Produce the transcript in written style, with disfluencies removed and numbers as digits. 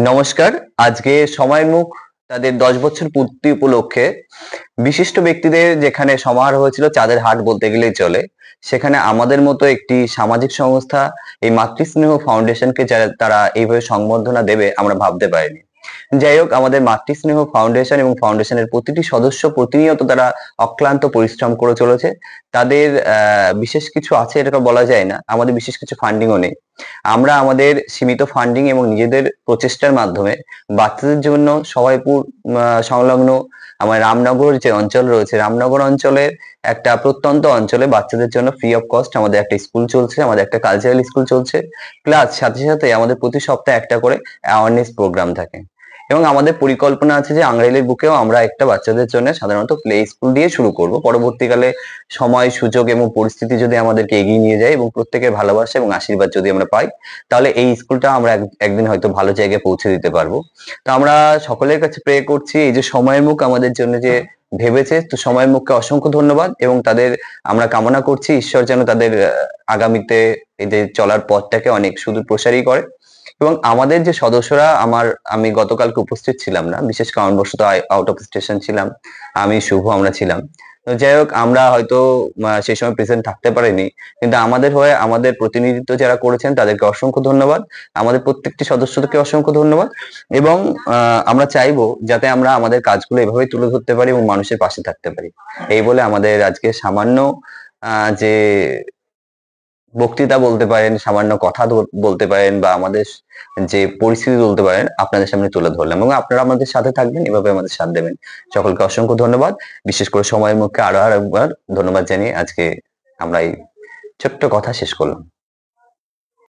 নমস্কার। আজকে সময়ের মুখ তাদের 10 বছর পূর্তি উপলক্ষে বিশিষ্ট ব্যক্তিদের যেখানে সমারোহ হয়েছিল চাঁদের হাট বলতে গেলেই চলে, সেখানে আমাদের মতো একটি সামাজিক সংস্থা এই মাতৃস্নেহ ফাউন্ডেশনকে তারা এইভাবে সংবর্ধনা দেবে আমরা ভাবতে পারিনি। যাই হোক, আমাদের মাতৃস্নেহ ফাউন্ডেশন এবং ফাউন্ডেশনের প্রতিটি সদস্য প্রতিনিয়ত তারা অক্লান্ত পরিশ্রম করে চলেছে। তাদের বিশেষ কিছু আছে এটাকে বলা যায় না, আমাদের বিশেষ কিছু ফান্ডিংও নেই। আমরা আমাদের সীমিত ফান্ডিং এবং নিজেদের প্রচেষ্টার মাধ্যমে বাচ্চাদের জন্য সবাইপুর সংলগ্ন আমার রামনগর যে অঞ্চল রয়েছে, রামনগর অঞ্চলের একটা প্রত্যন্ত অঞ্চলে বাচ্চাদের জন্য ফ্রি অফ কস্ট আমাদের একটা স্কুল চলছে, আমাদের একটা কালচারাল স্কুল চলছে। প্লাস সাথে সাথে আমাদের প্রতি সপ্তাহে একটা করে অ্যাওয়ারনেস প্রোগ্রাম থাকে এবং আমাদের পরিকল্পনা আছে যে আংরাইলের বুকেও আমরা একটা বাচ্চাদের জন্য সাধারণত প্লে স্কুল দিয়ে শুরু করব। পরবর্তীকালে সময়, সুযোগ এবং পরিস্থিতি যদি আমাদেরকে এগিয়ে নিয়ে যায় এবং প্রত্যেকের ভালোবাসা এবং আশীর্বাদ যদি আমরা পাই, তাহলে এই স্কুলটা আমরা একদিন হয়তো ভালো জায়গায় পৌঁছে দিতে পারবো। তো আমরা সকলের কাছে প্রে করছি এই যে সময়ের মুখ আমাদের জন্য যে ভেবেছে, তো সময়ের মুখকে অসংখ্য ধন্যবাদ এবং তাদের আমরা কামনা করছি ঈশ্বর যেন তাদের আগামীতে এই যে চলার পথটাকে অনেক সুদূর প্রসারী করে। এবং আমাদের যে সদস্যরা, আমি গতকালকে উপস্থিত ছিলাম না, বিশেষ কারণবশত আউট অফ স্টেশন ছিলাম, আমি শুভ আমরা ছিলাম। তো যাই হোক, আমরা হয়তো সেই সময় প্রেজেন্ট থাকতে পারিনি, কিন্তু আমাদের হয়ে আমাদের প্রতিনিধিত্ব যারা করেছেন তাদেরকে অসংখ্য ধন্যবাদ, আমাদের প্রত্যেকটি সদস্যদেরকে অসংখ্য ধন্যবাদ। এবং আমরা চাইবো যাতে আমরা আমাদের কাজগুলো এভাবেই তুলে ধরতে পারি এবং মানুষের পাশে থাকতে পারি। এই বলে আমাদের আজকে সামান্য যে বক্তৃতা বলতে পারেন, সামান্য কথা বলতে পারেন বা আমাদের যে পরিস্থিতি বলতে পারেন আপনাদের সামনে তুলে ধরলাম এবং আপনারা আমাদের সাথে থাকবেন, এভাবে আমাদের সাথ দেবেন। সকলকে অসংখ্য ধন্যবাদ। বিশেষ করে সময়ের মুখকে আরো একবার ধন্যবাদ জানিয়ে আজকে আমরা এই ছোট্ট কথা শেষ করলাম।